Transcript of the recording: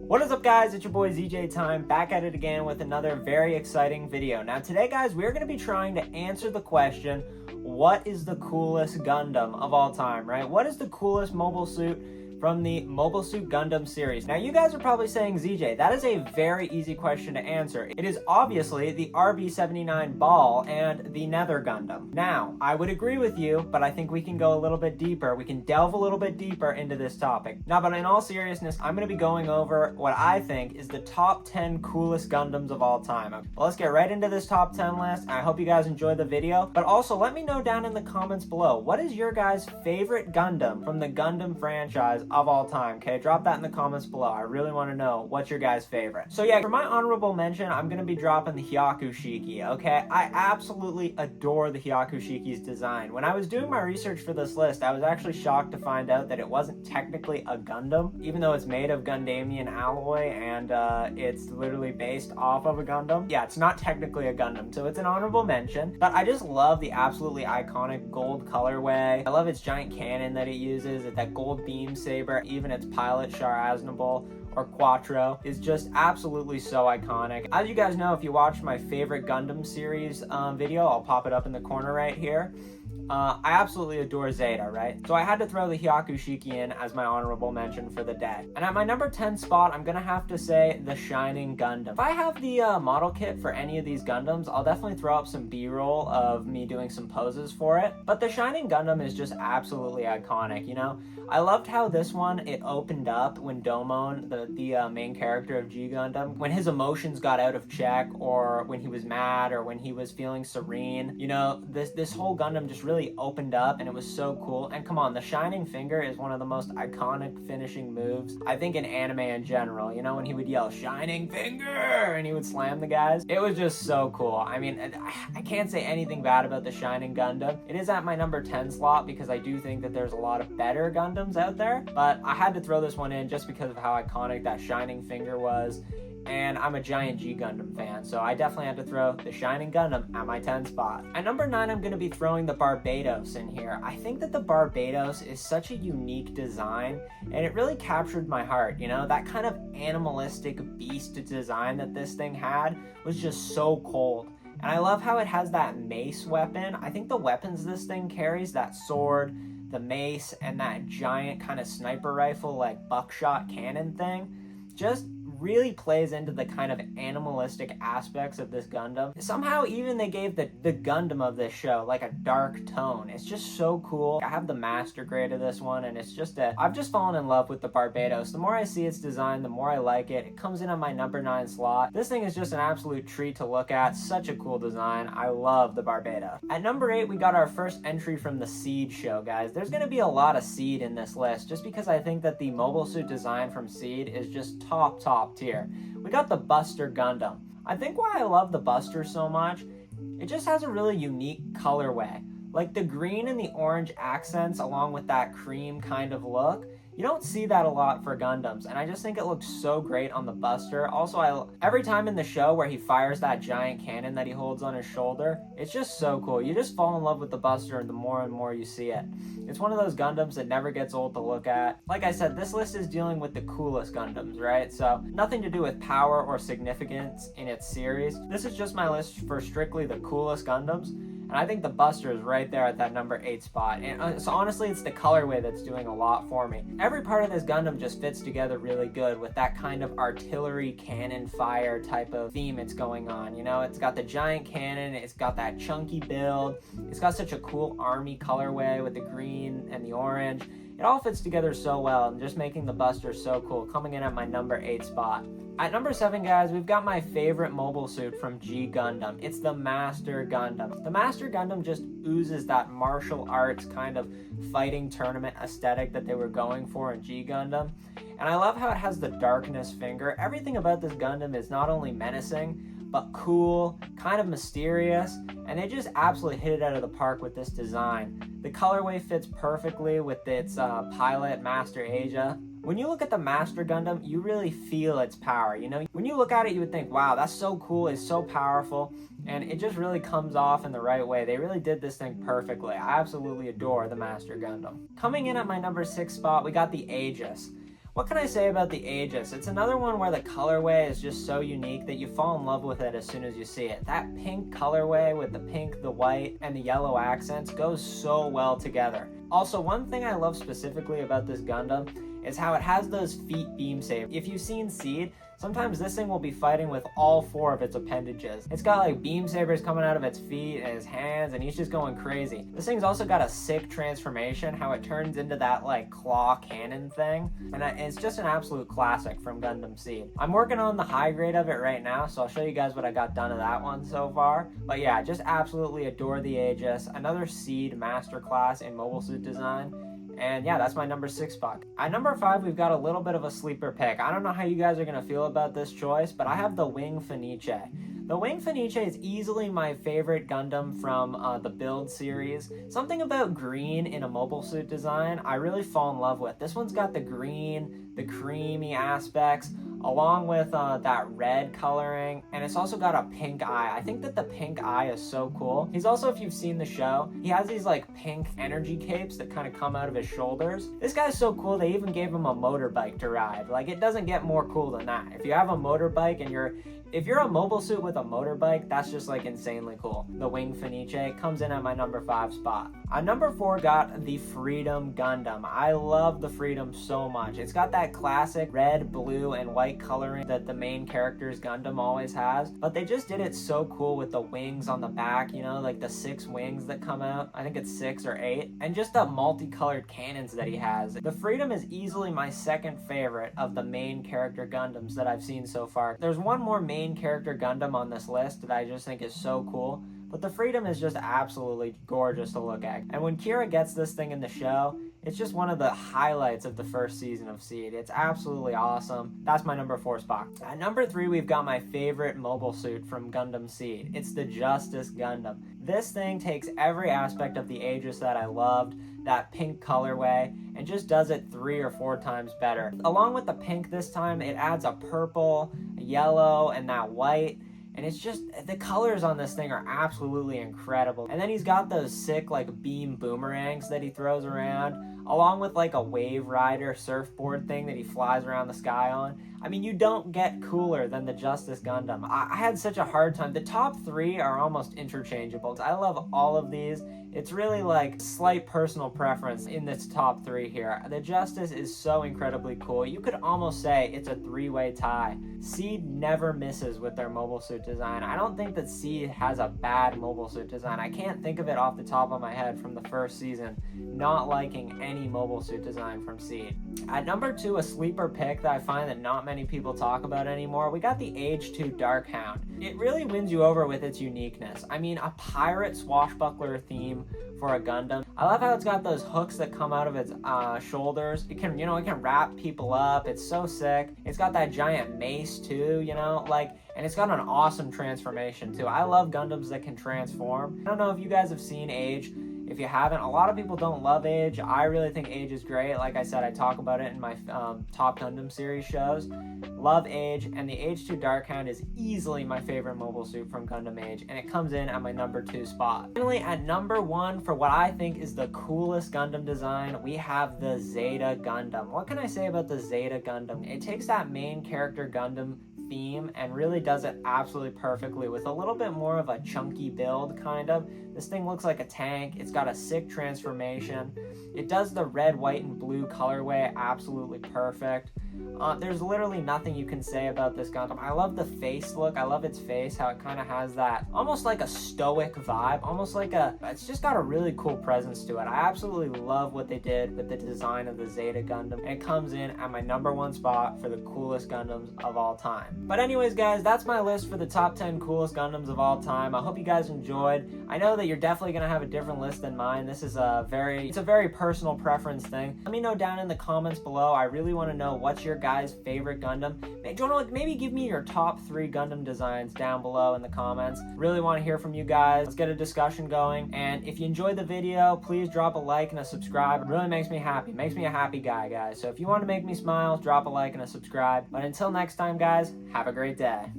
What is up, guys? It's your boy ZJ Time, back at it again with another very exciting video. Now today, guys, we're going to be trying to answer the question, what is the coolest Gundam of all time, right? What is the coolest mobile suit from the Mobile Suit Gundam series? Now you guys are probably saying, ZJ, that is a very easy question to answer. It is obviously the RB-79 Ball and the Nether Gundam. Now, I would agree with you, but I think we can go a little bit deeper. We can delve a little bit deeper into this topic. Now, but in all seriousness, I'm going to be going over what I think is the top 10 coolest Gundams of all time. Well, let's get right into this top 10 list. I hope you guys enjoyed the video, but also let me know down in the comments below, what is your guys' favorite Gundam from the Gundam franchise of all time? Okay, drop that in the comments below. I really want to know what's your guys' favorite. So yeah, for my honorable mention, I'm going to be dropping the Hyakushiki, okay? I absolutely adore the Hyakushiki's design. When I was doing my research for this list, I was actually shocked to find out that it wasn't technically a Gundam, even though it's made of Gundamian alloy and it's literally based off of a Gundam. Yeah, it's not technically a Gundam, so it's an honorable mention, but I just love the absolutely iconic gold colorway. I love its giant cannon that it uses, that gold beam saber, even its pilot, Char Aznable, or Quattro, is just absolutely so iconic. As you guys know, if you watched my favorite Gundam series video, I'll pop it up in the corner right here. I absolutely adore Zeta, right? So I had to throw the Hyakushiki in as my honorable mention for the day. And at my number 10 spot, I'm gonna have to say the Shining Gundam. If I have the model kit for any of these Gundams, I'll definitely throw up some B-roll of me doing some poses for it. But the Shining Gundam is just absolutely iconic, you know? I loved how this one, it opened up when Domon, the main character of G Gundam, when his emotions got out of check, or when he was mad, or when he was feeling serene. You know, this whole Gundam just really opened up, and it was so cool. And come on, the Shining Finger is one of the most iconic finishing moves, I think, in anime in general. You know, when he would yell, "Shining Finger!" and he would slam the guys. It was just so cool. I mean, I can't say anything bad about the Shining Gundam. It is at my number 10 slot because I do think that there's a lot of better Gundams out there, but I had to throw this one in just because of how iconic that Shining Finger was, and I'm a giant G Gundam fan, so I definitely had to throw the Shining Gundam at my 10 spot. At number 9, I'm going to be throwing the Barbados in here. I think that the Barbados is such a unique design, and it really captured my heart, you know? That kind of animalistic beast design that this thing had was just so cold. And I love how it has that mace weapon. I think the weapons this thing carries, that sword, the mace, and that giant kind of sniper rifle like buckshot cannon thing, just really plays into the kind of animalistic aspects of this Gundam. Somehow even they gave the Gundam of this show like a dark tone. It's just so cool. I have the master grade of this one, and it's just I've just fallen in love with the Barbados. The more I see its design, the more I like it. It comes in on my number 9 slot. This thing is just an absolute treat to look at. Such a cool design. I love the Barbados. At number 8, we got our first entry from the Seed show, guys. There's going to be a lot of Seed in this list, just because I think that the mobile suit design from Seed is just top tier. We got the Buster Gundam. I think why I love the Buster so much, it just has a really unique colorway. Like the green and the orange accents along with that cream kind of look, you don't see that a lot for Gundams, and I just think it looks so great on the Buster. Also, every time in the show where he fires that giant cannon that he holds on his shoulder, it's just so cool. You just fall in love with the Buster the more and more you see it. It's one of those Gundams that never gets old to look at. Like I said, this list is dealing with the coolest Gundams, right? So nothing to do with power or significance in its series. This is just my list for strictly the coolest Gundams. And I think the Buster is right there at that number 8 spot. And so honestly, it's the colorway that's doing a lot for me. Every part of this Gundam just fits together really good with that kind of artillery cannon fire type of theme it's going on. You know, it's got the giant cannon, it's got that chunky build, it's got such a cool army colorway with the green and the orange. It all fits together so well, and just making the Buster so cool, coming in at my number 8 spot. At number 7, guys, we've got my favorite mobile suit from G Gundam. It's the Master Gundam. The Master Gundam just oozes that martial arts kind of fighting tournament aesthetic that they were going for in G Gundam. And I love how it has the darkness finger. Everything about this Gundam is not only menacing, but cool, kind of mysterious, and they just absolutely hit it out of the park with this design. The colorway fits perfectly with its pilot, Master Asia. When you look at the Master Gundam, you really feel its power, you know? When you look at it, you would think, wow, that's so cool, it's so powerful, and it just really comes off in the right way. They really did this thing perfectly. I absolutely adore the Master Gundam. Coming in at my number 6 spot, we got the Aegis. What can I say about the Aegis? It's another one where the colorway is just so unique that you fall in love with it as soon as you see it. That pink colorway with the pink, the white, and the yellow accents goes so well together. Also, one thing I love specifically about this Gundam is how it has those feet beam sabers. If you've seen Seed, sometimes this thing will be fighting with all 4 of its appendages. It's got like beam sabers coming out of its feet and his hands, and he's just going crazy. This thing's also got a sick transformation, how it turns into that like claw cannon thing, and it's just an absolute classic from Gundam Seed. I'm working on the high grade of it right now, so I'll show you guys what I got done of that one so far. But yeah, just absolutely adore the Aegis. Another Seed masterclass in mobile suit design. And yeah, that's my number 6 spot. At number 5, we've got a little bit of a sleeper pick. I don't know how you guys are going to feel about this choice, but I have the Wing Feniche. The Wing Feniche is easily my favorite Gundam from the Build series. Something about green in a mobile suit design I really fall in love with. This one's got the green, the creamy aspects, along with that red coloring, and it's also got a pink eye. I think that the pink eye is so cool. He's also, if you've seen the show, he has these like pink energy capes that kind of come out of his shoulders. This guy's so cool, they even gave him a motorbike to ride. Like, it doesn't get more cool than that. If you have a motorbike and if you're a mobile suit with a motorbike, that's just like insanely cool. The Wing Feniche comes in at my number 5 spot. At number 4, got the Freedom Gundam. I love the Freedom so much. It's got that classic red, blue, and white coloring that the main character's Gundam always has, but they just did it so cool with the wings on the back, you know, like the 6 wings that come out. I think it's 6 or 8, and just the multicolored cannons that he has. The Freedom is easily my 2nd favorite of the main character Gundams that I've seen so far. There's one more main character Gundam on this list that I just think is so cool, but the Freedom is just absolutely gorgeous to look at. And when Kira gets this thing in the show, it's just one of the highlights of the first season of Seed. It's absolutely awesome. That's my number 4 spot. At number 3, we've got my favorite mobile suit from Gundam Seed. It's the Justice Gundam. This thing takes every aspect of the Aegis that I loved, that pink colorway, and just does it 3 or 4 times better. Along with the pink this time, it adds a purple, a yellow, and that white. And it's just, the colors on this thing are absolutely incredible. And then he's got those sick like beam boomerangs that he throws around, along with like a wave rider surfboard thing that he flies around the sky on. I mean, you don't get cooler than the Justice Gundam. I had such a hard time. The top 3 are almost interchangeable. I love all of these. It's really like slight personal preference in this top 3 here. The Justice is so incredibly cool. You could almost say it's a 3-way tie. Seed never misses with their mobile suit design. I don't think that Seed has a bad mobile suit design. I can't think of it off the top of my head from the first season not liking any mobile suit design from Seed. At number 2, a sleeper pick that I find that not many people talk about anymore, we got the Age 2 Dark Hound. It really wins you over with its uniqueness. I mean, a pirate swashbuckler theme for a Gundam. I love how it's got those hooks that come out of its shoulders. It can, it can wrap people up. It's so sick. It's got that giant mace too, and it's got an awesome transformation too. I love Gundams that can transform. I don't know if you guys have seen Age. If you haven't, a lot of people don't love Age. I really think Age is great. Like I said, I talk about it in my Top Gundam series shows. Love Age, and the Age 2 Dark Hound is easily my favorite mobile suit from Gundam Age, and it comes in at my number 2 spot. Finally, at number 1, for what I think is the coolest Gundam design, we have the Zeta Gundam. What can I say about the Zeta Gundam? It takes that main character Gundam theme and really does it absolutely perfectly with a little bit more of a chunky build, kind of. This thing looks like a tank. It's got a sick transformation. It does the red, white, and blue colorway absolutely perfect. There's literally nothing you can say about this Gundam. I love the face look. I love its face, how it kind of has that almost like a stoic vibe, almost like it's just got a really cool presence to it. I absolutely love what they did with the design of the Zeta Gundam, and it comes in at my number 1 spot for the coolest Gundams of all time. But anyways, guys, that's my list for the top 10 coolest Gundams of all time. I hope you guys enjoyed. I know that you're definitely going to have a different list than mine. This is a very personal preference thing. Let me know down in the comments below. I really want to know what's your guys' favorite Gundam. Maybe give me your top 3 Gundam designs down below in the comments. Really want to hear from you guys. Let's get a discussion going. And if you enjoyed the video, please drop a like and a subscribe. It really makes me happy. It makes me a happy guy, guys. So if you want to make me smile, drop a like and a subscribe. But until next time, guys, have a great day.